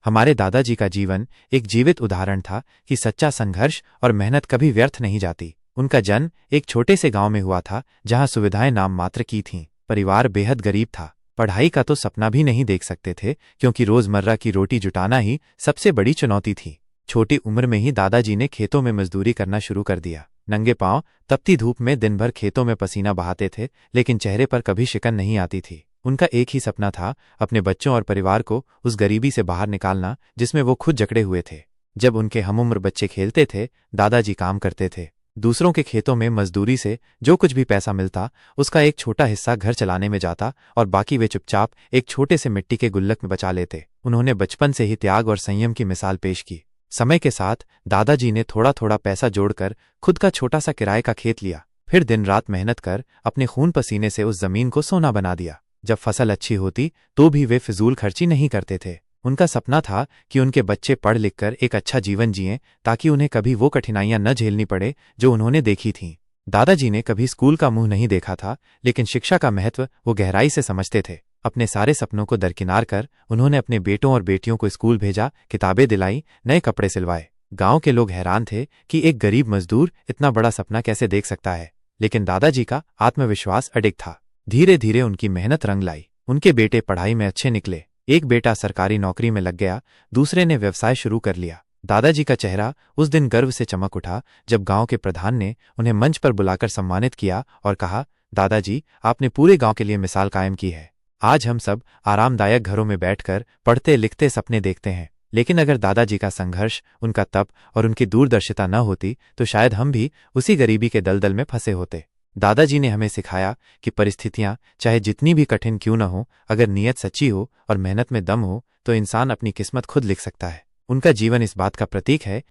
हमारे दादाजी का जीवन एक जीवित उदाहरण था कि सच्चा संघर्ष और मेहनत कभी व्यर्थ नहीं जाती। उनका जन्म एक छोटे से गांव में हुआ था, जहां सुविधाएं नाम मात्र की थीं। परिवार बेहद गरीब था, पढ़ाई का तो सपना भी नहीं देख सकते थे, क्योंकि रोजमर्रा की रोटी जुटाना ही सबसे बड़ी चुनौती थी। छोटी उम्र में ही दादाजी ने खेतों में मजदूरी करना शुरू कर दिया। नंगे पांव तपती धूप में दिन भर खेतों में पसीना बहाते थे, लेकिन चेहरे पर कभी शिकन नहीं आती थी। उनका एक ही सपना था, अपने बच्चों और परिवार को उस गरीबी से बाहर निकालना जिसमें वो खुद जकड़े हुए थे। जब उनके हमउम्र बच्चे खेलते थे, दादाजी काम करते थे। दूसरों के खेतों में मजदूरी से जो कुछ भी पैसा मिलता, उसका एक छोटा हिस्सा घर चलाने में जाता और बाकी वे चुपचाप एक छोटे से मिट्टी के गुल्लक में बचा लेते। उन्होंने बचपन से ही त्याग और संयम की मिसाल पेश की। समय के साथ दादाजी ने थोड़ा थोड़ा पैसा जोड़कर खुद का छोटा सा किराए का खेत लिया, फिर दिन रात मेहनत कर अपने खून पसीने से उस जमीन को सोना बना दिया। जब फसल अच्छी होती तो भी वे फिजूल खर्ची नहीं करते थे। उनका सपना था कि उनके बच्चे पढ़ लिख कर एक अच्छा जीवन जिएं, ताकि उन्हें कभी वो कठिनाइयां न झेलनी पड़े जो उन्होंने देखी थीं। दादाजी ने कभी स्कूल का मुंह नहीं देखा था, लेकिन शिक्षा का महत्व वो गहराई से समझते थे। अपने सारे सपनों को दरकिनार कर उन्होंने अपने बेटों और बेटियों को स्कूल भेजा, किताबें दिलाई, नए कपड़े सिलवाए। गांव के लोग हैरान थे कि एक गरीब मजदूर इतना बड़ा सपना कैसे देख सकता है, लेकिन दादाजी का आत्मविश्वास अडिग था। धीरे धीरे उनकी मेहनत रंग लाई। उनके बेटे पढ़ाई में अच्छे निकले। एक बेटा सरकारी नौकरी में लग गया, दूसरे ने व्यवसाय शुरू कर लिया। दादाजी का चेहरा उस दिन गर्व से चमक उठा जब गांव के प्रधान ने उन्हें मंच पर बुलाकर सम्मानित किया और कहा, दादाजी, आपने पूरे गांव के लिए मिसाल कायम की है। आज हम सब आरामदायक घरों में बैठकर पढ़ते लिखते सपने देखते हैं, लेकिन अगर दादाजी का संघर्ष, उनका तप और उनकी दूरदर्शिता न होती तो शायद हम भी उसी गरीबी के दलदल में फंसे होते। दादाजी ने हमें सिखाया कि परिस्थितियां चाहे जितनी भी कठिन क्यों न हो, अगर नीयत सच्ची हो और मेहनत में दम हो तो इंसान अपनी किस्मत खुद लिख सकता है। उनका जीवन इस बात का प्रतीक है